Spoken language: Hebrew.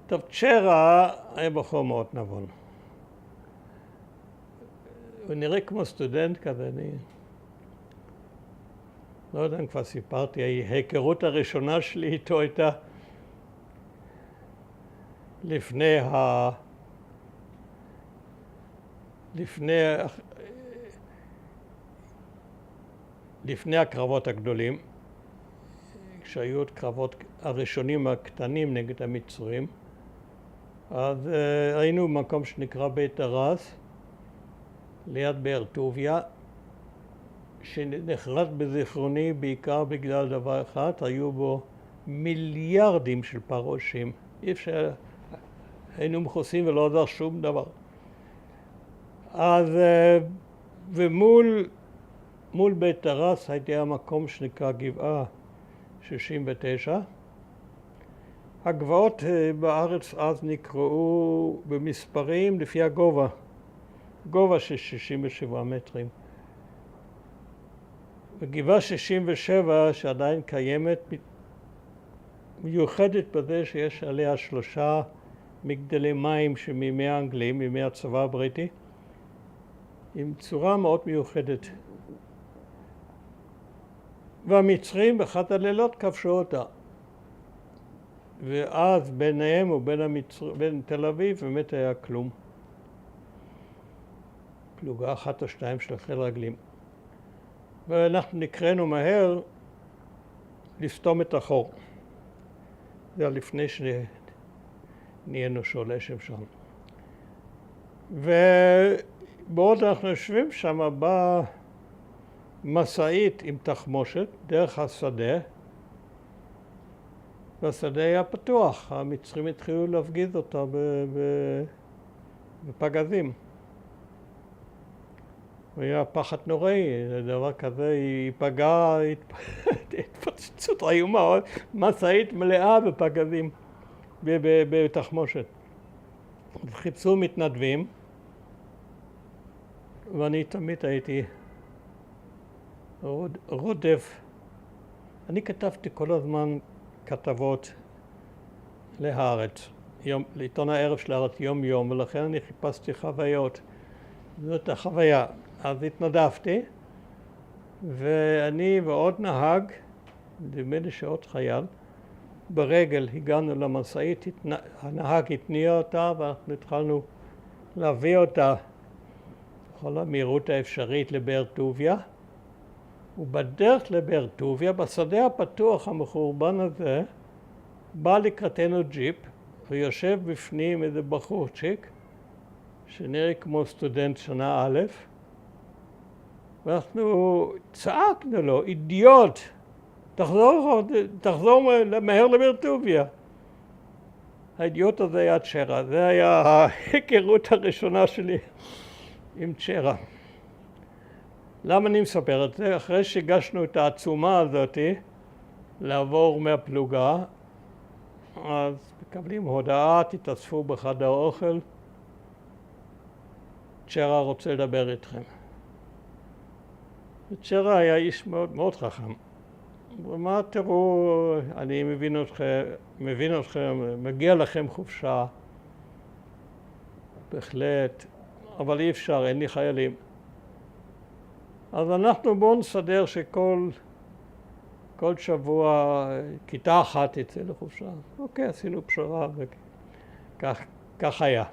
טוב, צ'רה היה בחור מאוד נבון. הוא נראה כמו סטודנט כזה, אני לא יודע אם כבר סיפרתי, ההיכרות הראשונה שלי איתו הייתה לפני הקרבות הגדולים, כשהיו את קרבות הראשונים הקטנים נגד המצרים, אז היינו במקום שנקרא בית הרס, ליד באר טוביה, שנחרט בזיכרוני בעיקר בגלל דבר אחד, היו בו מיליארדים של פרושים. אי אפשר, היינו מכוסים ולא עזר שום דבר. אז, ומול בית הרס הייתי המקום שנקרא גבעה 69. הגבעות בארץ אז נקראו במספרים לפי הגובה, גובה של 67 מטרים. וגבעה 67 שעדיין קיימת מיוחדת בזה שיש עליה 3 מגדלי מים שמימי האנגלים, מימי הצבא הבריטי, עם צורה מאוד מיוחדת. והמצרים באחד הלילות כבשו אותה. ואז ביניהם ובין תל אביב באמת היה כלום. פלוגה 1 או 2 של חיל רגלים. ואנחנו נקראנו מהר לסתום את החור. זה היה לפני שנהיינו שולשם שם. ובעוד אנחנו יושבים שם במסעית עם תחמושת דרך השדה, והשדה היה פתוח, המצרים התחילו להפגיז אותה בפגזים. והיה פחד נוראי, דבר כזה, היא פגעה, התפוצצות איומה, מסעית מלאה בפגזים, בתחמושת. חיפשו מתנדבים, ואני תמיד הייתי רודף. אני כתבתי כל הזמן כתבות להארץ, לעיתון הערב של הארץ יום יום, ולכן אני חיפשתי חוויות. זאת החוויה. אז התנדבתי, ואני ועוד נהג, נדמה לי שעוד חייל, ברגל הגענו למסעית, הנהג התניע אותה ואנחנו התחלנו להביא אותה בכל המהירות האפשרית לבאר טוביה, ובדרך לבאר טוביה, בשדה הפתוח המחורבן הזה, בא לקראתנו ג'יפ, ויושב בפנים איזה בחורצ'יק, שנראה כמו סטודנט שנה א', ואנחנו צעקנו לו, אידיוט, תחזור מהר לבאר טוביה. האידיוט הזה היה צ'רה, זה היה ההיכרות הראשונה שלי עם צ'רה. למה אני מספר את זה? אחרי שהגשנו את העצומה הזאת לעבור מהפלוגה, אז מקבלים הודעה, תתאספו בחדר האוכל, צ'רה רוצה לדבר איתכם. וצ'רה היה איש מאוד מאוד חכם. הוא אמר, תראו, אני מבין אתכם, מגיע לכם חופשה, בהחלט, אבל אי אפשר, אין לי חיילים. אז אנחנו בואו נסדר שכל שבוע כיתה אחת תצא לחופשה. אוקיי, עשינו פשרה וכך היה.